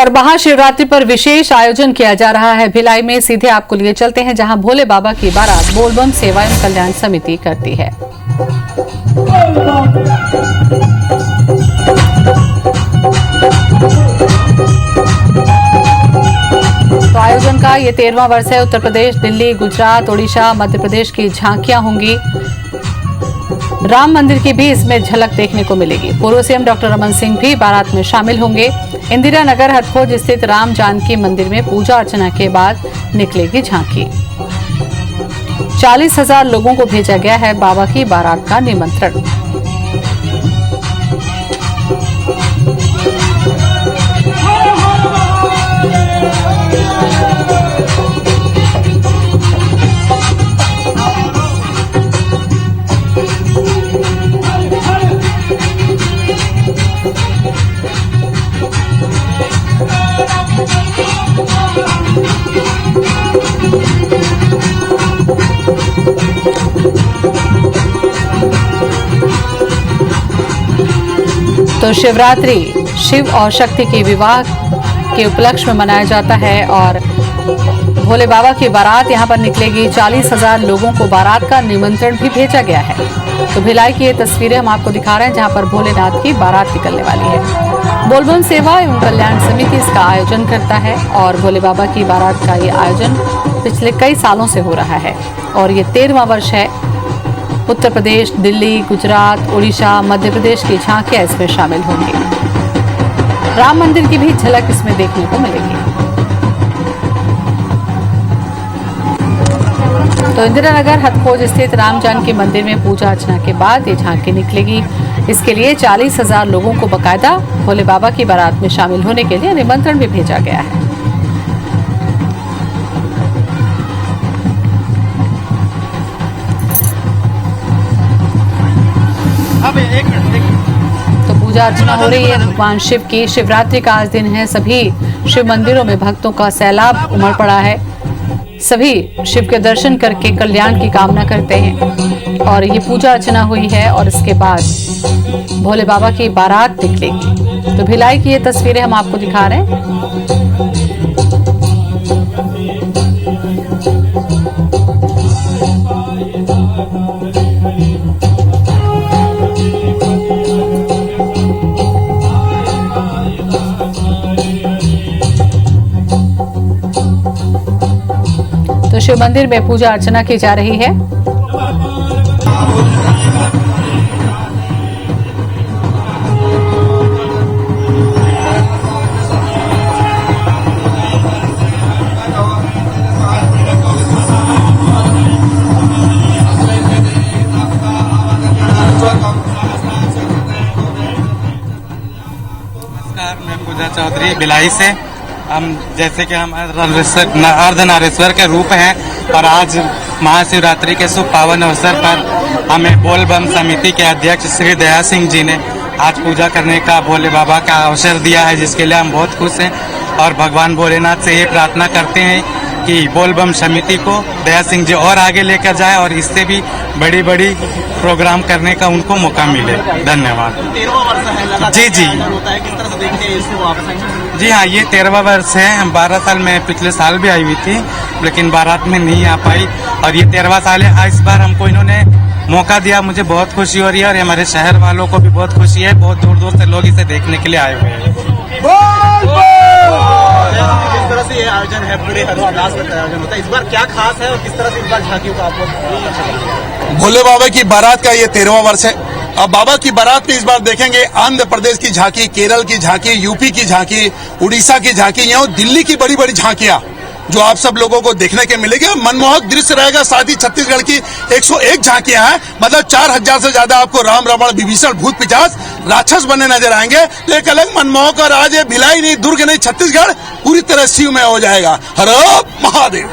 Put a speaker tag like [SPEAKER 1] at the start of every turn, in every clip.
[SPEAKER 1] और महाशिवरात्रि पर विशेष आयोजन किया जा रहा है भिलाई में। सीधे आपको लिए चलते हैं जहां भोले बाबा की बारात बोलबम सेवा एवं कल्याण समिति करती है। तो आयोजन का ये 13वां वर्ष है। उत्तर प्रदेश, दिल्ली, गुजरात, ओडिशा, मध्य प्रदेश की झांकियां होंगी। राम मंदिर की भी इसमें झलक देखने को मिलेगी। पूर्व सीएम डॉक्टर रमन सिंह भी बारात में शामिल होंगे। इंदिरा नगर हथखोज स्थित राम जानकी मंदिर में पूजा अर्चना के बाद निकलेगी झांकी। 40,000 लोगों को भेजा गया है बाबा की बारात का निमंत्रण। तो शिवरात्रि शिव और शक्ति के विवाह के उपलक्ष्य में मनाया जाता है और भोले बाबा की बारात यहां पर निकलेगी। 40,000 लोगों को बारात का निमंत्रण भी भेजा गया है। तो भिलाई की ये तस्वीरें हम आपको दिखा रहे हैं जहां पर भोलेनाथ की बारात निकलने वाली है। बोलबम सेवा एवं कल्याण समिति इसका आयोजन करता है और भोले बाबा की बारात का ये आयोजन पिछले कई सालों से हो रहा है और ये 13वां वर्ष है। उत्तर प्रदेश, दिल्ली, गुजरात, ओडिशा, मध्य प्रदेश की झांकियां इसमें शामिल होंगी। राम मंदिर की भी झलक इसमें देखने को मिलेगी। तो इंदिरा नगर हथखोज स्थित राम जानकी मंदिर में पूजा अर्चना के बाद ये झांकी निकलेगी। इसके लिए 40,000 लोगों को बकायदा भोले बाबा की बारात में शामिल होने के लिए निमंत्रण भी भेजा गया है। तो पूजा अर्चना हो रही है भगवान शिव की। शिवरात्रि का आज दिन है। सभी शिव मंदिरों में भक्तों का सैलाब उमड़ पड़ा है। सभी शिव के दर्शन करके कल्याण की कामना करते हैं और ये पूजा अर्चना हुई है और इसके बाद भोले बाबा की बारात निकलेगी। तो भिलाई की ये तस्वीरें हम आपको दिखा रहे हैं। तो शिव मंदिर में पूजा अर्चना की जा रही है।
[SPEAKER 2] नमस्कार, मैं पूजा चौधरी भिलाई से। हम जैसे कि हम अर्धनारीश्वर के रूप हैं और आज महाशिवरात्रि के शुभ पावन अवसर पर हमें बोलबम समिति के अध्यक्ष श्री दया सिंह जी ने आज पूजा करने का भोले बाबा का अवसर दिया है, जिसके लिए हम बहुत खुश हैं और भगवान भोलेनाथ से ये प्रार्थना करते हैं कि बोलबम समिति को दया सिंह जी और आगे लेकर जाए और इससे भी बड़ी बड़ी प्रोग्राम करने का उनको मौका मिले। धन्यवाद।
[SPEAKER 3] 13वां वर्ष है लगातार
[SPEAKER 2] जी जी
[SPEAKER 3] होता है, किस तरह से देखते हैं इसको वापस आएंगे?
[SPEAKER 2] जी हाँ, ये 13वां वर्ष है। हम 12 साल में पिछले साल भी आई हुई थी लेकिन बारात में नहीं आ पाई और ये 13वां साल है। इस बार हमको इन्होंने मौका दिया, मुझे बहुत खुशी हो रही है और हमारे शहर वालों को भी बहुत खुशी है। बहुत दूर दूर से लोग इसे देखने के लिए आए हुए हैं।
[SPEAKER 3] किस तरह से ये आयोजन है, पूरे हरदास में आयोजन होता है, इस बार क्या खास है और किस तरह से इस बार झांकियों का आपको अच्छा लगा?
[SPEAKER 4] भोले बाबा की बारात का ये 13वां वर्ष है। अब बाबा की बारात में इस बार देखेंगे आंध्र प्रदेश की झांकी, केरल की झांकी, यूपी की झांकी, उड़ीसा की झांकी, यहाँ दिल्ली की बड़ी बड़ी झांकियां जो आप सब लोगों को देखने के मिलेगी। मनमोहक दृश्य रहेगा। साथ ही छत्तीसगढ़ की 101 झांकियां हैं, मतलब 4,000 से ज्यादा आपको राम रावण विभीषण भूत पिशाच राक्षस बने नजर आएंगे। तो एक अलग मनमोहक और आज ये भिलाई नहीं, दुर्ग नहीं, छत्तीसगढ़ पूरी तरह शिवमय हो जाएगा। हर महादेव।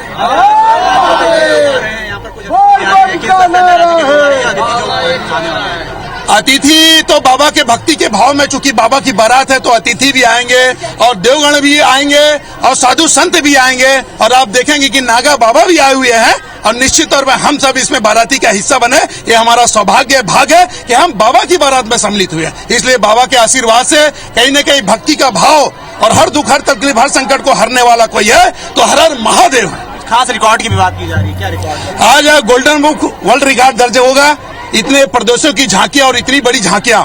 [SPEAKER 4] अतिथि तो बाबा के भक्ति के भाव में, चूंकि बाबा की बारात है तो अतिथि भी आएंगे और देवगण भी आएंगे और साधु संत भी आएंगे और आप देखेंगे कि नागा बाबा भी आए हुए हैं और निश्चित तौर पर हम सब इसमें बाराती का हिस्सा बने। ये हमारा सौभाग्य भाग है कि हम बाबा की बारात में सम्मिलित हुए। इसलिए बाबा के आशीर्वाद से कहीं न कहीं भक्ति का भाव और हर दुख, हर तकलीफ, हर संकट को हरने वाला कोई है तो हर हर महादेव है।
[SPEAKER 3] खास रिकॉर्ड की भी बात की जा रही है, क्या रिकॉर्ड है?
[SPEAKER 4] आज गोल्डन बुक वर्ल्ड रिकॉर्ड दर्ज होगा। इतने प्रदेशों की झांकियां और इतनी बड़ी झांकियां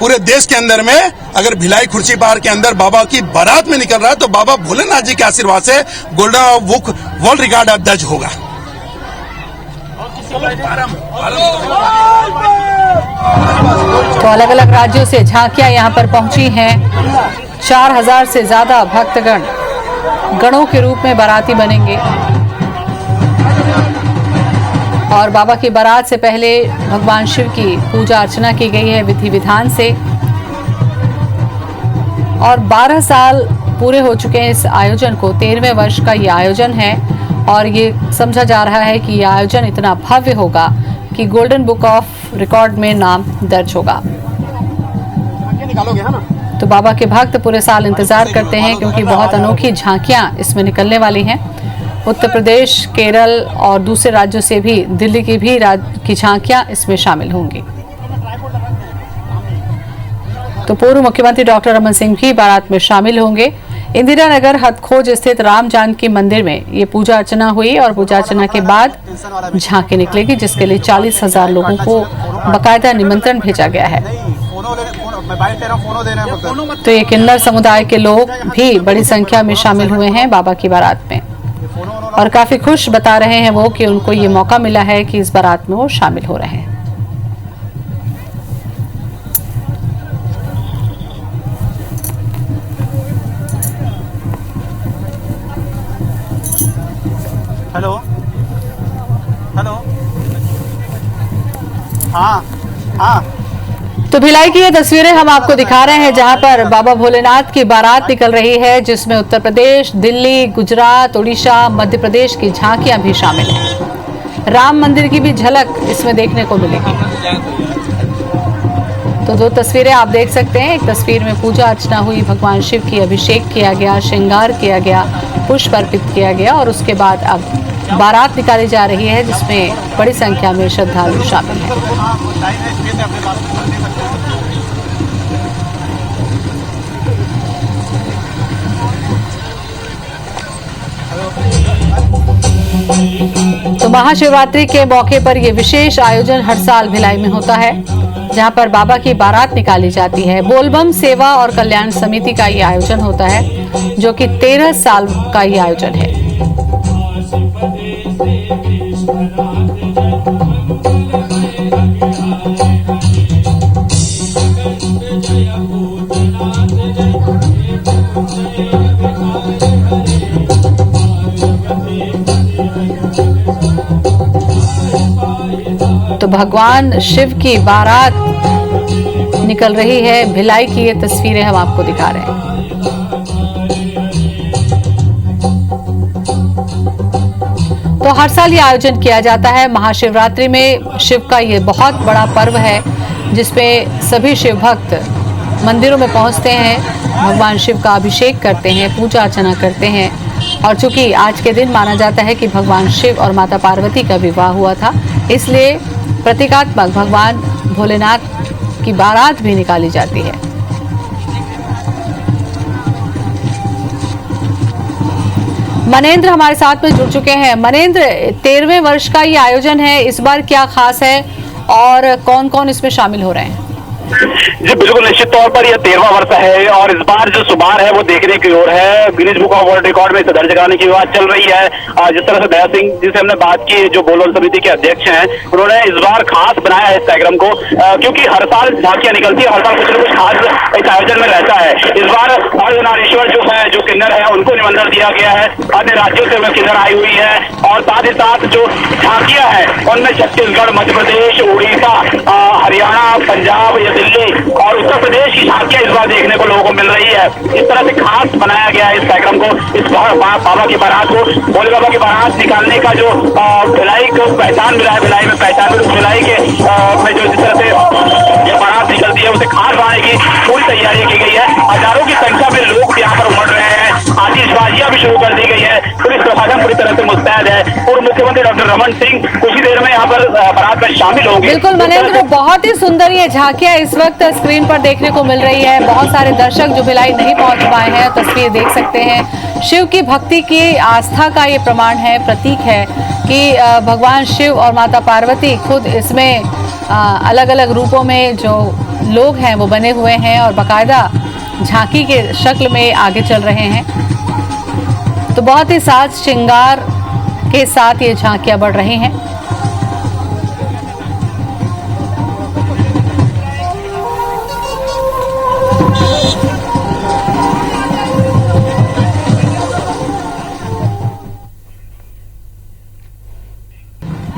[SPEAKER 4] पूरे देश के अंदर में अगर भिलाई खुर्सीपार के अंदर बाबा की बारात में निकल रहा है तो बाबा भोलेनाथ जी के आशीर्वाद से गोल्डन बुक वर्ल्ड रिकॉर्ड दर्ज होगा।
[SPEAKER 1] तो अलग अलग राज्यों से झांकियां यहां पर पहुंची हैं। 4000 से ज्यादा भक्तगण गणों के रूप में बाराती बनेंगे और बाबा की बारात से पहले भगवान शिव की पूजा अर्चना की गई है विधि विधान से। और 12 साल पूरे हो चुके हैं इस आयोजन को। 13वें वर्ष का ये आयोजन है और ये समझा जा रहा है कि ये आयोजन इतना भव्य होगा कि गोल्डन बुक ऑफ रिकॉर्ड में नाम दर्ज होगा।
[SPEAKER 3] निकालोगे है ना?
[SPEAKER 1] तो बाबा के भक्त पूरे साल इंतजार करते हैं क्योंकि बहुत अनोखी झांकियां इसमें निकलने वाली हैं। उत्तर प्रदेश, केरल और दूसरे राज्यों से भी, दिल्ली की भी की झांकियां इसमें शामिल होंगी। तो पूर्व मुख्यमंत्री डॉक्टर रमन सिंह भी बारात में शामिल होंगे। इंदिरा नगर हथखोज स्थित राम जानकी मंदिर में ये पूजा अर्चना हुई और पूजा अर्चना के बाद झांकी निकलेगी जिसके लिए 40,000 लोगों को बाकायदा निमंत्रण भेजा गया है। तो ये किन्नर समुदाय के लोग भी बड़ी संख्या में शामिल हुए हैं बाबा की बारात में और काफी खुश बता रहे हैं वो कि उनको ये मौका मिला है कि इस बारात में वो शामिल हो रहे हैं।
[SPEAKER 3] हेलो हेलो, हाँ हाँ।
[SPEAKER 1] तो भिलाई की ये तस्वीरें हम आपको दिखा रहे हैं जहां पर बाबा भोलेनाथ की बारात निकल रही है जिसमें उत्तर प्रदेश, दिल्ली, गुजरात, उड़ीसा, मध्य प्रदेश की झांकियां भी शामिल हैं। राम मंदिर की भी झलक इसमें देखने को मिलेगी। तो दो तस्वीरें आप देख सकते हैं। एक तस्वीर में पूजा अर्चना हुई, भगवान शिव की अभिषेक किया गया, श्रृंगार किया गया, पुष्प अर्पित किया गया और उसके बाद अब बारात निकाली जा रही है जिसमें बड़ी संख्या में श्रद्धालु शामिल हैं। तो महाशिवरात्रि के मौके पर यह विशेष आयोजन हर साल भिलाई में होता है जहां पर बाबा की बारात निकाली जाती है। बोलबम सेवा और कल्याण समिति का ये आयोजन होता है जो कि 13 साल का ये आयोजन है। तो भगवान शिव की बारात निकल रही है। भिलाई की ये तस्वीरें हम आपको दिखा रहे हैं। तो हर साल ये आयोजन किया जाता है। महाशिवरात्रि में शिव का ये बहुत बड़ा पर्व है जिसमें सभी शिव भक्त मंदिरों में पहुंचते हैं, भगवान शिव का अभिषेक करते हैं, पूजा अर्चना करते हैं। और चूंकि आज के दिन माना जाता है कि भगवान शिव और माता पार्वती का विवाह हुआ था, इसलिए प्रतीकात्मक भगवान भोलेनाथ की बारात भी निकाली जाती है। मनेंद्र हमारे साथ में जुड़ चुके हैं। मनेंद्र, 13वें वर्ष का ये आयोजन है, इस बार क्या खास है और कौन कौन इसमें शामिल हो रहे हैं?
[SPEAKER 5] जी बिल्कुल, निश्चित तौर पर यह 13वां वर्ष है और इस बार जो शुमार है वो देखने की ओर है। Guinness book of world record में इसे दर्ज कराने की बात चल रही है। जिस तरह से दया सिंह जिसे हमने बात की, जो बोलबम समिति के अध्यक्ष हैं, उन्होंने इस बार खास बनाया है इस कार्यक्रम को क्योंकि हर साल झांकियां निकलती है, हर साल कुछ न कुछ खास इस आयोजन में रहता है। इस बार अर्धनारीश्वर जो है, जो किन्नर है, उनको निमंत्रण दिया गया है। अन्य राज्यों से किन्नर आई हुई है और साथ ही साथ जो झांकियां हैं उनमें छत्तीसगढ़, मध्य प्रदेश, उड़ीसा, हरियाणा, पंजाब, दिल्ली और उत्तर प्रदेश की झांकियां इस बार देखने को लोगों को मिल रही है। इस तरह से खास बनाया गया है इस कार्यक्रम को, इस बाबा की बारात को, भोले बाबा की बारात निकालने का जो भिलाई को पहचान मिला है, भिलाई में पहचान मिली, भिलाई के में जो जिस तरह से ये बारात निकलती है उसे खास बनाने की पूरी तैयारी की गई है। हजारों की संख्या में लोग यहाँ पर उमड़ रहे हैं, आतिशबाजियां भी शुरू कर दी गई है। है। पुलिस प्रशासन पूरी तरह से मुस्तैद है। पूर्व मुख्यमंत्री डॉक्टर रमन सिंह कुछ ही देर में यहाँ पर बारात में शामिल होंगे।
[SPEAKER 1] बिल्कुल मनेंद्र, बहुत ही सुंदर ये झांकियां इस वक्त स्क्रीन पर देखने को मिल रही है। बहुत सारे दर्शक जो भिलाई नहीं पहुंच पाए हैं तस्वीर देख सकते हैं। शिव की भक्ति की आस्था का ये प्रमाण है, प्रतीक है कि भगवान शिव और माता पार्वती खुद इसमें अलग अलग रूपों में जो लोग हैं वो बने हुए हैं और बाकायदा झांकी के शक्ल में आगे चल रहे हैं। तो बहुत ही साज श्रृंगार के साथ ये झांकियां बढ़ रही हैं।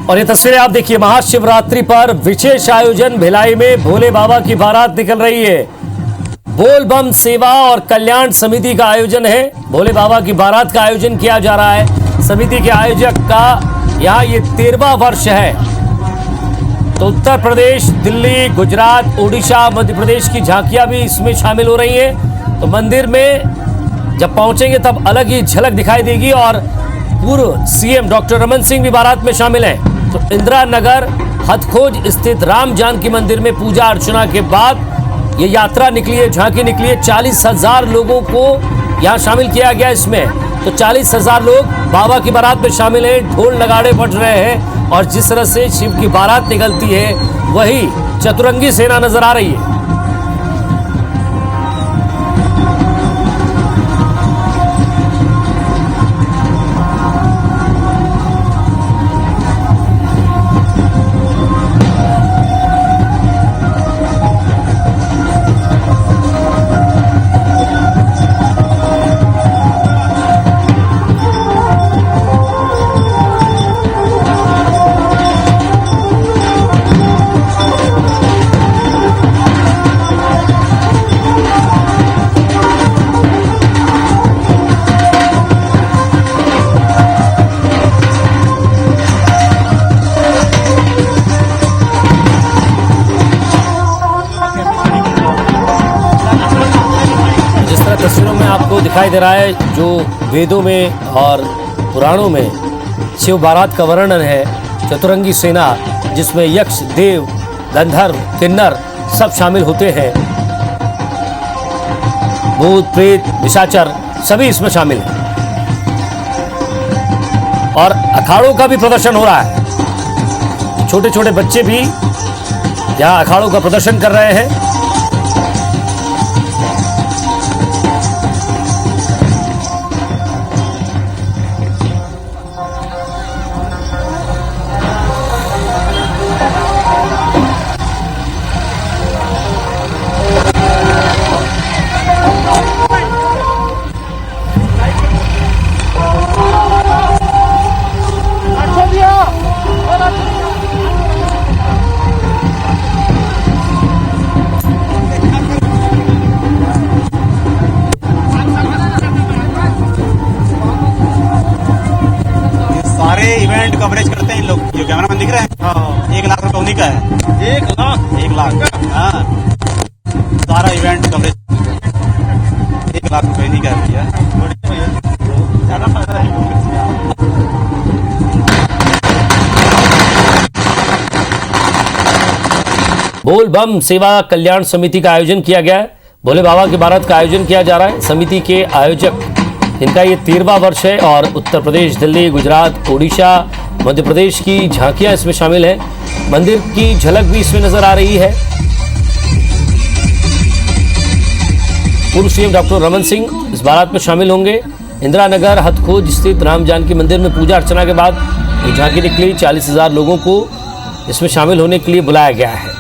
[SPEAKER 6] और ये तस्वीरें आप देखिए, महाशिवरात्रि पर विशेष आयोजन भिलाई में भोले बाबा की बारात निकल रही है। बोल बम सेवा और कल्याण समिति का आयोजन है। भोले बाबा की बारात का आयोजन किया जा रहा है। समिति के आयोजक का यहाँ ये 13वां वर्ष है। तो उत्तर प्रदेश, दिल्ली, गुजरात, उड़ीसा, मध्य प्रदेश की झांकियां भी इसमें शामिल हो रही हैं। तो मंदिर में जब पहुंचेंगे तब अलग ही झलक दिखाई देगी। और पूर्व सीएम डॉक्टर रमन सिंह भी बारात में शामिल हैं। तो इंदिरा नगर हथखोज स्थित राम जानकी मंदिर में पूजा अर्चना के बाद ये यात्रा निकली है, झांकी निकली है। 40,000 लोगों को यहाँ शामिल किया गया इसमें। तो 40,000 लोग बाबा की बारात में शामिल हैं। ढोल नगाड़े बज रहे हैं और जिस तरह से शिव की बारात निकलती है वही चतुरंगी सेना नजर आ रही है। तस्वीरों में आपको दिखाई दे रहा है जो वेदों में और पुराणों में शिव बारात का वर्णन है। चतुरंगी सेना जिसमें यक्ष, देव, गंधर्व, किन्नर सब शामिल होते हैं। भूत, प्रेत, निशाचर सभी इसमें शामिल हैं। और अखाड़ों का भी प्रदर्शन हो रहा है। छोटे छोटे बच्चे भी यहाँ अखाड़ों का प्रदर्शन कर रहे हैं।
[SPEAKER 3] इवेंट कवरेज करते हैं इन लोग। जो कैमरामैन दिख रहे हैं, हाँ, 1 लाख रुपए उन्हीं का है। 1 लाख हाँ, सारा इवेंट कवरेज 1 लाख रुपए इन्हीं का है भैया। ज्यादा फायदा है।
[SPEAKER 6] बोल बम सेवा कल्याण समिति का आयोजन किया गया है। भोले बाबा की बारात का आयोजन किया जा रहा है। समिति के आयोजक इनका ये 13वां वर्ष है। और उत्तर प्रदेश, दिल्ली, गुजरात, उड़ीसा, मध्य प्रदेश की झांकियां इसमें शामिल हैं। मंदिर की झलक भी इसमें नजर आ रही है। पूर्व सीएम डॉक्टर रमन सिंह इस बारात में शामिल होंगे। इंदिरा नगर हथखोज स्थित राम जानकी मंदिर में पूजा अर्चना के बाद ये झांकी निकली। 40,000 लोगों को इसमें शामिल होने के लिए बुलाया गया है।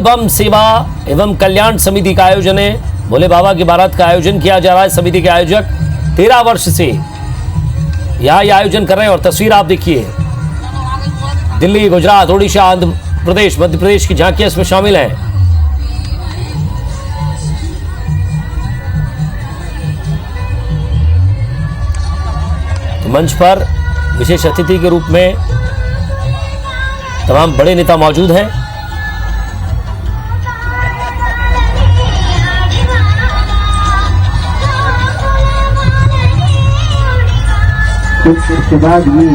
[SPEAKER 6] बम सेवा एवं कल्याण समिति का आयोजन है। भोले बाबा की बारात का आयोजन किया जा रहा है। समिति के आयोजक 13 वर्ष से यहाँ ये आयोजन कर रहे हैं और तस्वीर आप देखिए, दिल्ली, गुजरात, ओडिशा, आंध्र प्रदेश, मध्य प्रदेश की झांकियां इसमें शामिल हैं। तो मंच पर विशेष अतिथि के रूप में तमाम बड़े नेता मौजूद हैं।
[SPEAKER 7] इसके बाद ये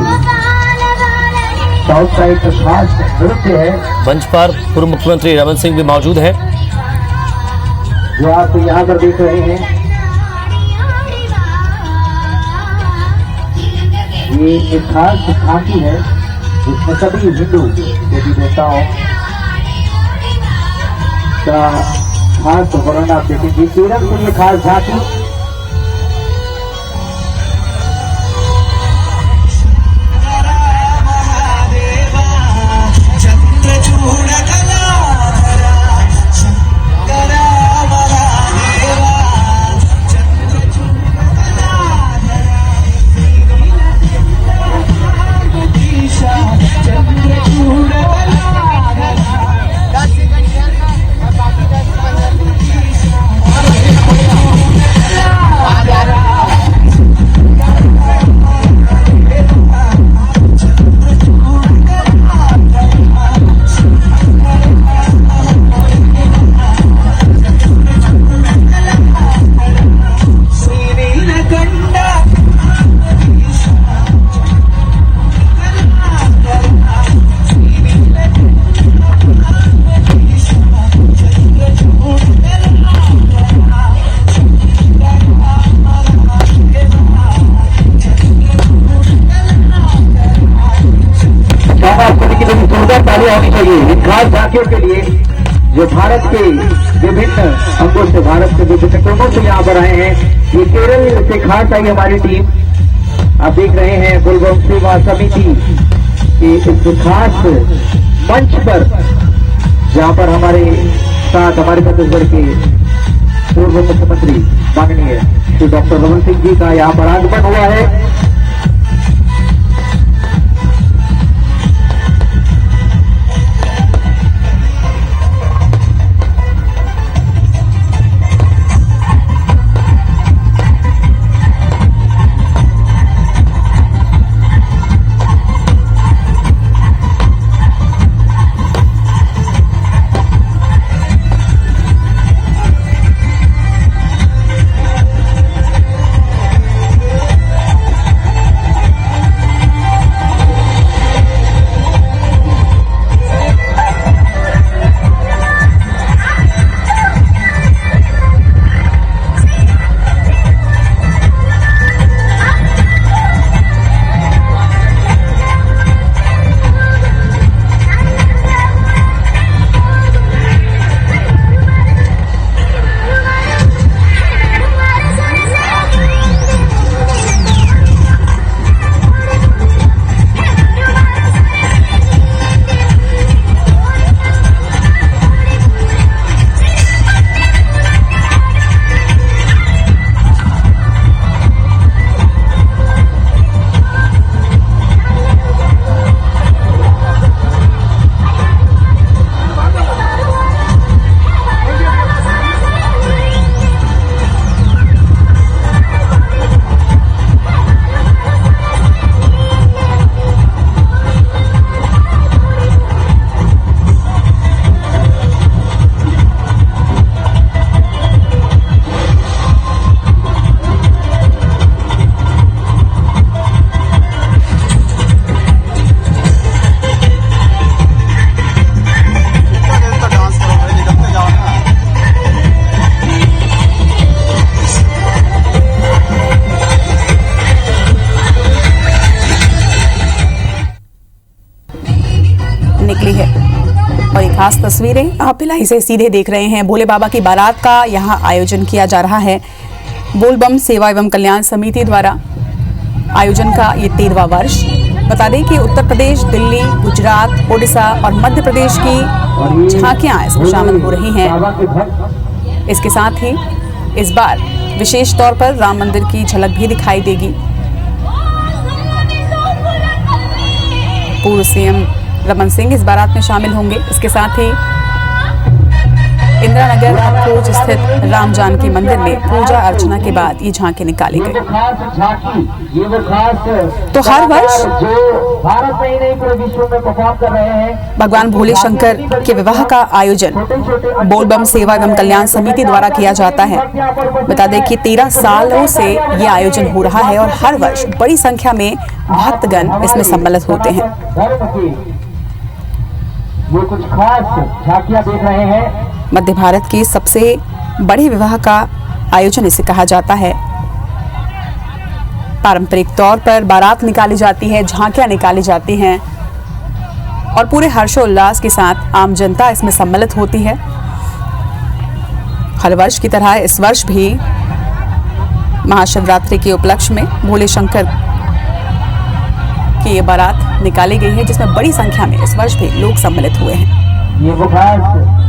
[SPEAKER 7] साउथ साइड का खास नृत्य है।
[SPEAKER 6] मंच पर पूर्व मुख्यमंत्री रमन सिंह भी मौजूद हैं।
[SPEAKER 7] जो आप यहाँ पर देख रहे हैं, ये एक खास झांकी है जिसमें सभी हिंदू देवी देवताओं का खास वर्णन आप देखेंगे। केरल की ये खास झांकी होनी चाहिए इन खास झांकियों के लिए जो भारत के विभिन्न अंगों से, भारत के विभिन्न कोनों से यहाँ पर आए हैं। ये केरल से खास आई हमारी टीम, आप देख रहे हैं बोलबम सेवा समिति के इस खास मंच पर, जहाँ पर हमारे साथ हमारे छत्तीसगढ़ के पूर्व मुख्यमंत्री माननीय श्री डॉक्टर रमन सिंह जी का यहाँ पर आगमन हुआ है।
[SPEAKER 8] निकली है और ये खास तस्वीरें आप भिलाई से सीधे देख रहे हैं। भोले बाबा की बारात का यहाँ आयोजन किया जा रहा है। बोलबम सेवा एवं कल्याण समिति द्वारा आयोजन का ये 13वां वर्ष। बता दें कि उत्तर प्रदेश, दिल्ली, गुजरात, ओडिशा और मध्य प्रदेश की झांकियां इसमें शामिल हो रही हैं। इसके साथ ही इस बार विशेष तौर पर राम मंदिर की झलक भी दिखाई देगी। पूर्व सीएम रमन सिंह इस बारात में शामिल होंगे। इसके साथ ही इंदिरा नगर अप्रोच स्थित राम जानकी मंदिर में पूजा अर्चना के बाद ये झांकी निकाली गई। तो हर वर्ष भगवान भोले शंकर के विवाह का आयोजन बोलबम सेवा एवं कल्याण समिति द्वारा किया जाता है। बता दें कि 13 सालों से ये आयोजन हो रहा है और हर वर्ष बड़ी संख्या में भक्तगण इसमें सम्मिलित होते हैं।
[SPEAKER 7] ये कुछ खास झांकियां देख रहे हैं।
[SPEAKER 8] मध्य भारत के सबसे बड़े विवाह का आयोजन इसे कहा जाता है। पारंपरिक तौर पर बारात निकाली जाती है, झांकियां निकाली जाती हैं और पूरे हर्षोल्लास के साथ आम जनता इसमें सम्मिलित होती है। हर वर्ष की तरह इस वर्ष भी महाशिवरात्रि के उपलक्ष्य में भोले शंकर की ये बारात निकाली गई है, जिसमें बड़ी संख्या में इस वर्ष भी लोग सम्मिलित हुए हैं।
[SPEAKER 7] ये वो खास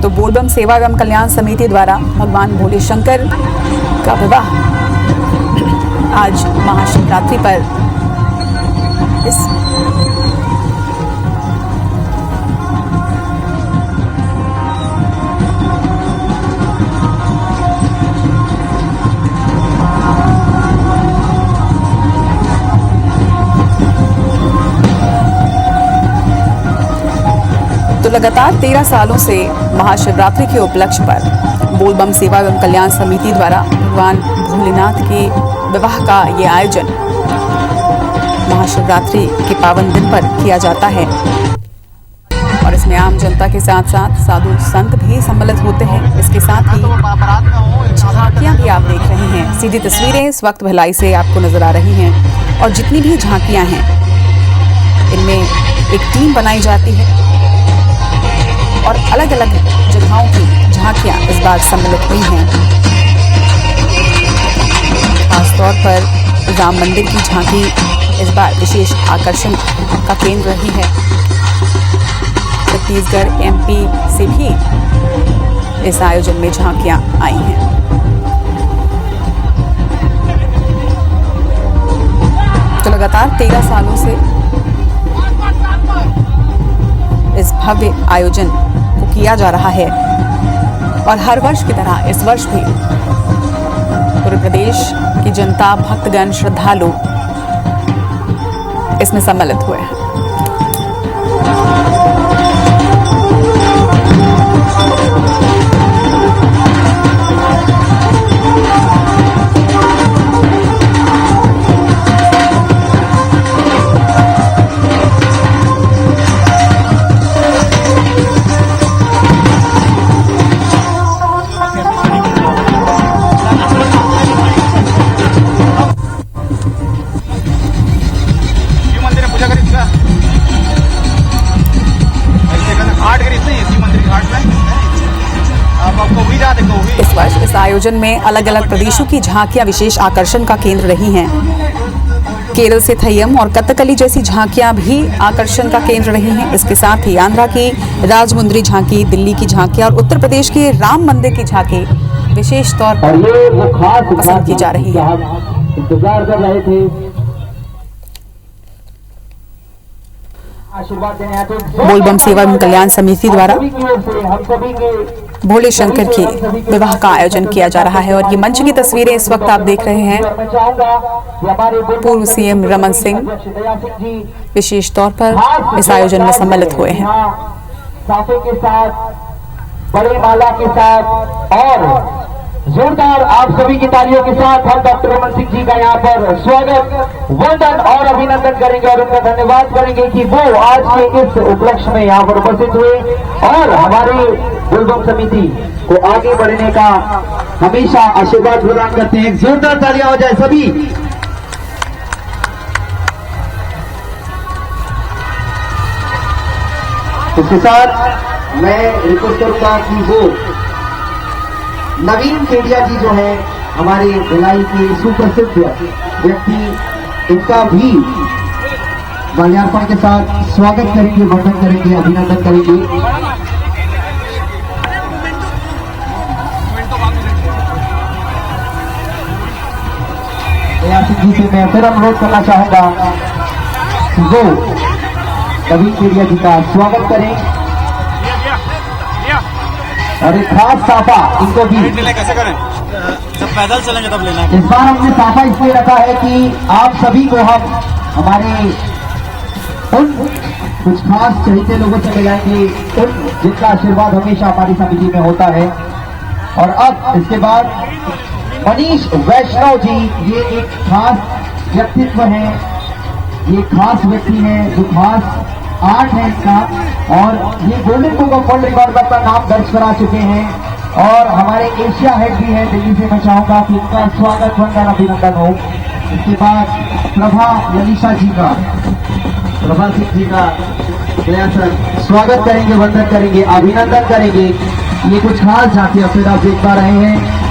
[SPEAKER 8] तो बोलबम सेवा एवं कल्याण समिति द्वारा भगवान भोले शंकर का विवाह आज महाशिवरात्रि पर इस तो लगातार 13 सालों से महाशिवरात्रि के उपलक्ष्य पर बोलबम सेवा एवं कल्याण समिति द्वारा भगवान भोलेनाथ के विवाह का ये आयोजन महाशिवरात्रि के पावन दिन पर किया जाता है और इसमें आम जनता के साथ साथ साधु संत भी सम्मिलित होते हैं। इसके साथ ही झांकियां भी आप देख रहे हैं। सीधी तस्वीरें इस वक्त भिलाई से आपको नजर आ रही हैं और जितनी भी झांकियां हैं इनमें एक टीम बनाई जाती है और अलग अलग जगहों की झांकियां इस बार सम्मिलित हुई हैं। खासतौर पर राम मंदिर की झांकी इस बार विशेष आकर्षण का केंद्र रही है। छत्तीसगढ़ एमपी से भी इस आयोजन में झांकियां आई हैं। तो लगातार 13 सालों से इस भव्य आयोजन को किया जा रहा है और हर वर्ष की तरह इस वर्ष भी पूरे प्रदेश की जनता, भक्तगण, श्रद्धालु इसमें सम्मिलित हुए हैं। इस वर्ष इस आयोजन में अलग अलग प्रदेशों की झांकियां विशेष आकर्षण का केंद्र रही हैं। केरल से थय्यम और कथकली जैसी झांकियां भी आकर्षण का केंद्र रही हैं। इसके साथ ही आंध्रा की राजमुंद्री झांकी, दिल्ली की झांकियां और उत्तर प्रदेश के राम मंदिर की झांकी विशेष तौर पर पसंद की जा रही है।
[SPEAKER 7] इंतजार कर रहे थे।
[SPEAKER 8] बोलबम सेवा एवं कल्याण समिति द्वारा भोले शंकर के विवाह का आयोजन किया जा रहा है और ये मंच की तस्वीरें इस वक्त आप देख रहे हैं। पूर्व सीएम रमन सिंह विशेष तौर पर इस आयोजन में सम्मिलित हुए हैं।
[SPEAKER 7] साफे के साथ, बड़े माला के साथ और जोरदार आप सभी की तालियों के साथ हम डॉक्टर रमन सिंह जी का यहाँ पर स्वागत, वंदन और अभिनंदन करेंगे और उनका धन्यवाद करेंगे कि वो आज के इस उपलक्ष्य में यहाँ पर उपस्थित हुए और हमारी बोलबम समिति को आगे बढ़ने का हमेशा आशीर्वाद प्रदान करते हैं। जोरदार तालियां हो जाए सभी। इसके साथ मैं रिक्वेस्ट करूंगा कि वो नवीन केडिया जी जो है हमारे भिलाई के सुप्रसिद्ध व्यक्ति, इनका भी माल्यार्पण के साथ स्वागत करेंगे, वंदन करेंगे, अभिनंदन करेंगे। जी से मैं फिर अनुरोध करना चाहूंगा वो नवीन केडिया जी का स्वागत करें और एक खास साफा इनको भी
[SPEAKER 3] कैसे करें, जब पैदल चलेंगे तब लेना।
[SPEAKER 7] इस बार हमने साफा इसलिए रखा है कि आप सभी को हम हमारे उन कुछ खास चहेते लोगों से मिलाएंगे, उन जिनका आशीर्वाद हमेशा हमारी समिति में होता है। और अब इसके बाद मनीष वैष्णव जी, ये एक खास व्यक्तित्व है, ये खास व्यक्ति है जो खास आर्ट है इसका और ये golden book of world record में अपना नाम दर्ज करा चुके हैं और हमारे एशिया हेड भी है दिल्ली से। मैं चाहूंगा कि इनका स्वागत, वंदन, अभिनंदन हो। इसके बाद प्रभा ललिशा जी का, प्रभा सिंह जी का स्वागत करेंगे, वंदन करेंगे, अभिनंदन करेंगे। ये कुछ खास झांकियां फिर आप देख पा रहे हैं।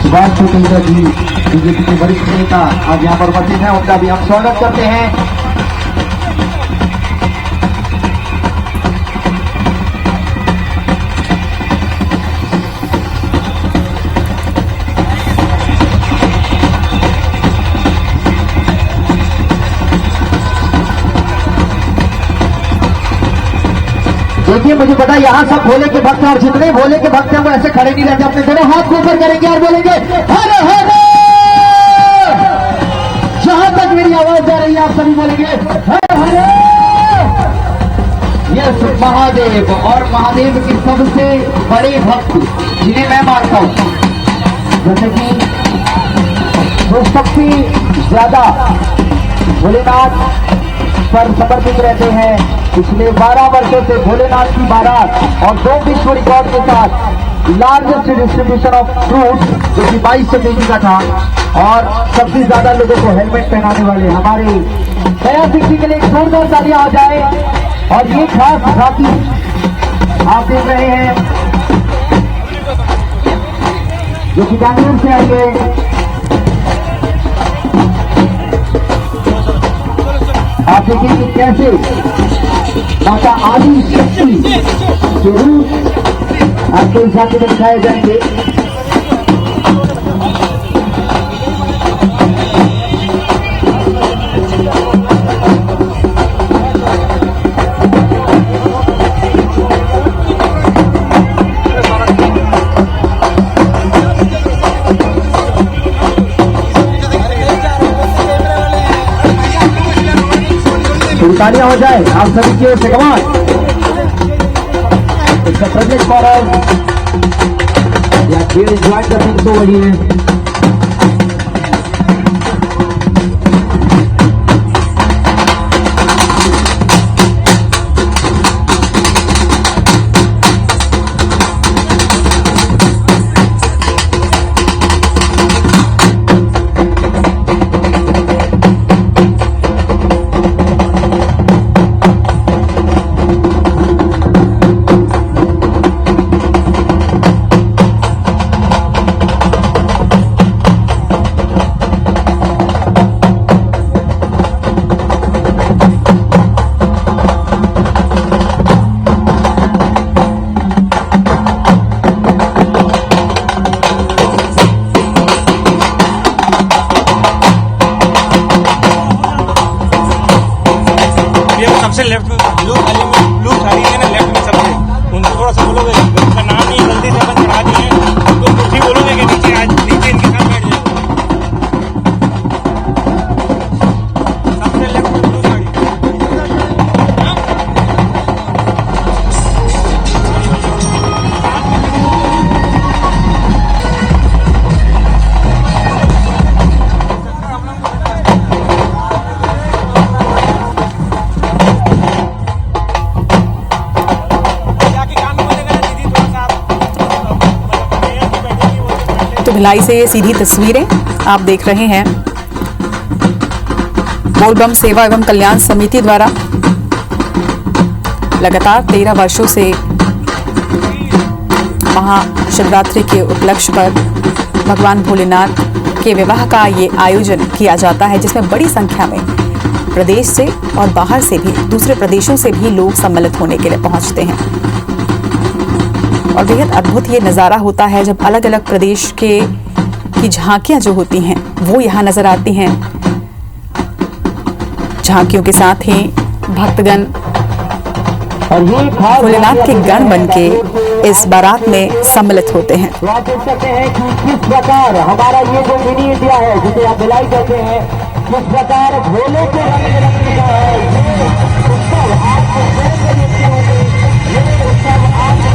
[SPEAKER 7] सुभाष चौधरी जी बीजेपी के वरिष्ठ नेता आज यहाँ पर उपस्थित हैं, उनका भी हम स्वागत करते हैं। देखिए मुझे पता है यहाँ सब भोले के भक्त हैं और जितने भोले के भक्त हैं वो ऐसे खड़े नहीं रहते, अपने दोनों हाथ ऊपर करेंगे और बोलेंगे हर हर कहां तक मेरी आवाज जा रही है आप सभी बोलेंगे हर हर यस महादेव। और महादेव के सबसे बड़े भक्त जिन्हें मैं मानता हूं, जैसे कि जो सबसे ज्यादा भोलेनाथ पर समर्पित रहते हैं, पिछले 12 वर्षों से भोलेनाथ की बारात और 2 विश्व रिकॉर्ड के साथ लार्जेस्ट डिस्ट्रीब्यूशन ऑफ फ्रूट जो कि 2200 केजी का था, और सबसे ज्यादा लोगों को हेलमेट पहनाने वाले हमारे दया सिंह जी के लिए एक जोरदार तालियां आ जाए। और ये खास साथी आप देख रहे हैं जो कि बैंगलोर से आई है, आप देखिए कि कैसे माता आदि शक्ति के रूप आपको इस झांकी में दिखाए जाएंगे। तालियां हो जाए आप सभी की ओर से, कमान इसका प्रोजेक्ट फॉर या खेल एंजॉय करने की तो वही है।
[SPEAKER 3] सबसे लेफ्ट में ब्लू थाली है ना, लेफ्ट में सबसे उनको थोड़ा सा बोलोगे, उनका नाम नहीं जल्दी से अपन चढ़ा दिए, उनको कुर्सी बोलोगे कि नीचे आज नीचे इनके साथ बैठ जाए। सबसे लेफ्ट में ब्लू थाली
[SPEAKER 8] तो भिलाई से ये सीधी तस्वीरें आप देख रहे हैं। बोलबम सेवा एवं कल्याण समिति द्वारा लगातार 13 वर्षों से महाशिवरात्रि के उपलक्ष्य पर भगवान भोलेनाथ के विवाह का ये आयोजन किया जाता है, जिसमें बड़ी संख्या में प्रदेश से और बाहर से भी, दूसरे प्रदेशों से भी लोग सम्मिलित होने के लिए पहुंचते हैं। और बेहद अद्भुत ये नज़ारा होता है जब अलग अलग प्रदेश की झांकियां जो होती हैं वो यहाँ नजर आती हैं। झांकियों के साथ ही भक्तगण भोलेनाथ के गण बन के इस बारात में सम्मिलित होते हैं।
[SPEAKER 7] तो आप देख सकते हैं कि किस प्रकार हमारा ये जो मिनी इंडिया है जिसे आप भिलाई कहते हैं, किस प्रकार भोले को रंग में रंग चुका है। ये उत्सव आपको कैसे देखते होंगे, ये उत्सव आपको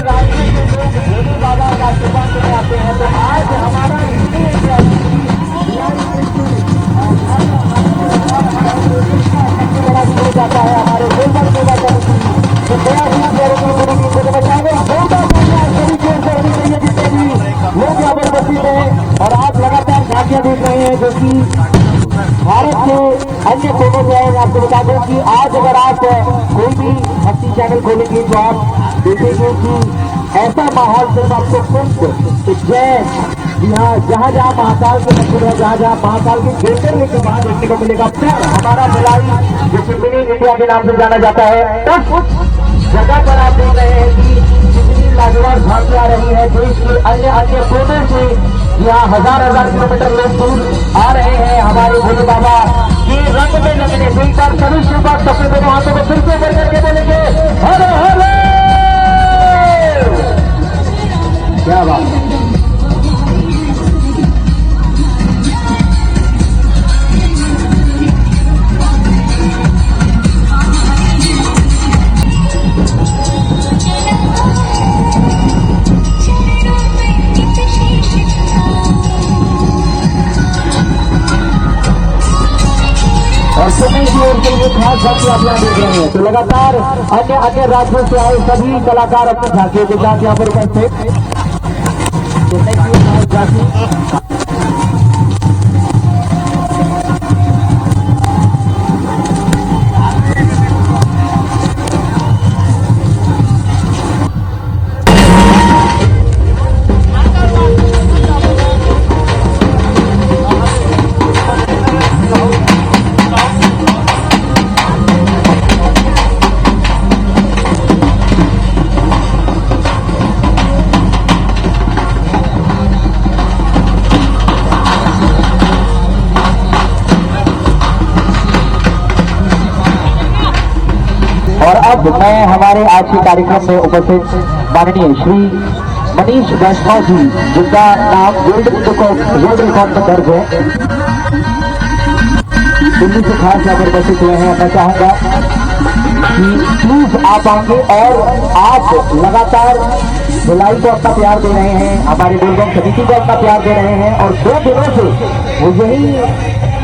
[SPEAKER 7] राज्य के लोग भोले बाबा का आशीर्वाद लेने आते हैं। तो आज हमारा मिनी इंडिया जाता है हमारे बोलबम सेवा समिति तो दया को बचावे जितने भी लोग यहाँ पर उपस्थित हैं। और आप लगातार झांकियां देख रहे हैं जो कि भारत के अन्य कोनों से हैं। आपको बता दें कि आज अगर आप कोई भी भक्ति चैनल खोलेंगे तो आप देखेंगे कि ऐसा माहौल सिर्फ आपको कुंभ जैन जी हाँ, जहाँ जहाँ महाकाल के मंदिर है, जहाँ जहाँ महाकाल के गेटर लेके वहाँ देखने को मिलेगा। फिर हमारा भिलाई जो कि मिनी इंडिया के नाम से जाना जाता है, उस जगह पर आप देख रहे हैं कि कितनी लाजवाब झांकी आ रही है। देश के अन्य अन्य कोने से यहाँ हजार किलोमीटर लोग दूर आ रहे हैं हमारे भोले बाबा के रंग में लगने। तो एक बार सभी शिव बात सबसे दोनों हाथों को फिर से बढ़ करके बोलेंगे हरे हरे। क्या बात खास झांकी आप यहाँ देख रहे हैं। तो लगातार अन्य राज्यों से आए सभी कलाकार अपनी झांकियों के साथ यहाँ पर उपस्थित। तो नेक्स्ट झांकी और अब मैं हमारे आज के कार्यक्रम में उपस्थित माननीय श्री मनीष वैष्णव जी, जिनका नाम वर्ल्ड रिकॉर्ड में दर्ज है, दिल्ली से खास यहाँ पर उपस्थित हुए हैं। मैं चाहूंगा कि प्लीज आप आएंगे और आप लगातार भिलाई को अपना प्यार दे रहे हैं, हमारी बोलबम समिति को अपना प्यार दे रहे हैं और 2 दिनों से वो यही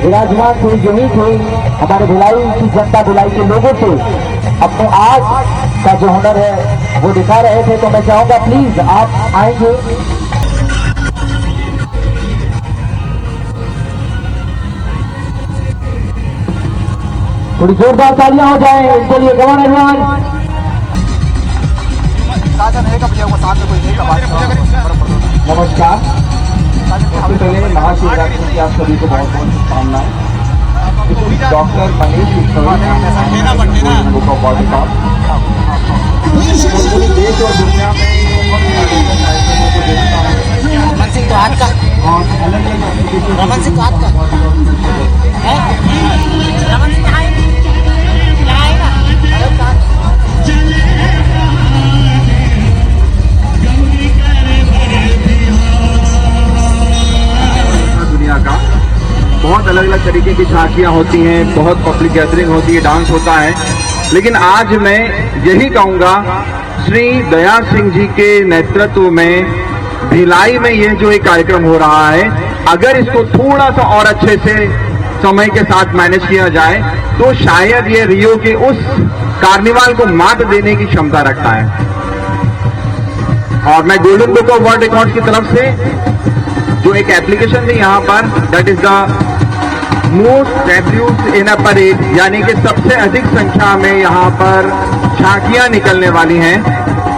[SPEAKER 7] विराजमान थे, यही थे हमारे भिलाई की जनता, भिलाई के लोगों से अपने आज का जो हुनर है वो दिखा रहे थे। तो मैं चाहूंगा प्लीज आप आएंगे। थोड़ी जोरदार तालियां हो जाए इनके लिए। कौन एवरीवन? नमस्कार। सबसे पहले महाशिवरात्रि की आप सभी को बहुत बहुत शुभकामनाएं। डॉक्टर मनीष देश और दुनिया में दुनिया का बहुत अलग अलग तरीके की झांकियां होती हैं, बहुत पब्लिक गैदरिंग होती है, डांस होता है, लेकिन आज मैं यही कहूंगा श्री दया सिंह जी के नेतृत्व में भिलाई में यह जो एक कार्यक्रम हो रहा है, अगर इसको थोड़ा सा और अच्छे से समय के साथ मैनेज किया जाए तो शायद ये रियो के उस कार्निवाल को मात देने की क्षमता रखता है। और मैं golden book of world records की तरफ से जो एक एप्लीकेशन थी यहाँ पर, that is the most debuts in a parade, यानी कि सबसे अधिक संख्या में यहाँ पर झांकियां निकलने वाली हैं,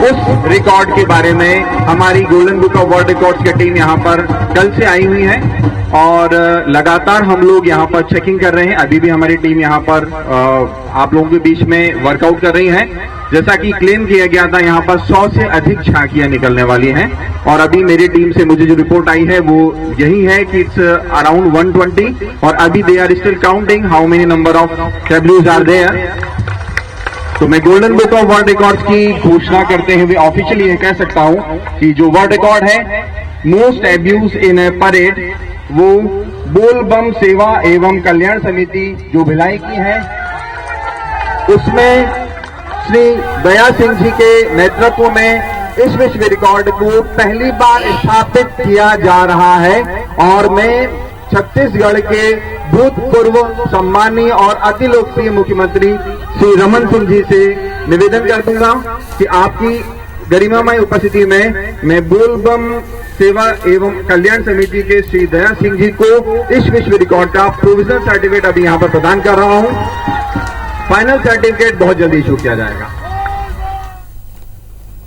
[SPEAKER 7] उस रिकॉर्ड के बारे में हमारी golden book of world records की टीम यहाँ पर कल से आई हुई है और लगातार हम लोग यहाँ पर चेकिंग कर रहे हैं। अभी भी हमारी टीम यहाँ पर आप लोगों के बीच में वर्कआउट कर रही है। जैसा कि क्लेम किया गया था, यहाँ पर 100 से अधिक झांकियां निकलने वाली हैं और अभी मेरी टीम से मुझे जो रिपोर्ट आई है वो यही है कि इट्स अराउंड 120 और अभी they are still counting how many number of डब्ल्यूज आर देयर। तो मैं golden book of world records की घोषणा करते हुए ऑफिशियली ये कह सकता हूं कि जो वर्ल्ड रिकॉर्ड है मोस्ट एब्यूज इन ए परेड, वो बोल बम सेवा एवं कल्याण समिति जो भिलाई की है, उसमें श्री दया सिंह जी के नेतृत्व में इस विश्व रिकॉर्ड को पहली बार स्थापित किया जा रहा है। और मैं छत्तीसगढ़ के भूतपूर्व सम्मानीय और अति लोकप्रिय मुख्यमंत्री श्री रमन सिंह जी से निवेदन कर दूंगा कि आपकी गरिमामय उपस्थिति में मैं बोल बम सेवा एवं कल्याण समिति के श्री दया सिंह जी को इस विश्व रिकॉर्ड का प्रोविजनल सर्टिफिकेट अभी यहाँ पर प्रदान कर रहा हूँ। फाइनल सर्टिफिकेट बहुत जल्दी इशू किया जाएगा।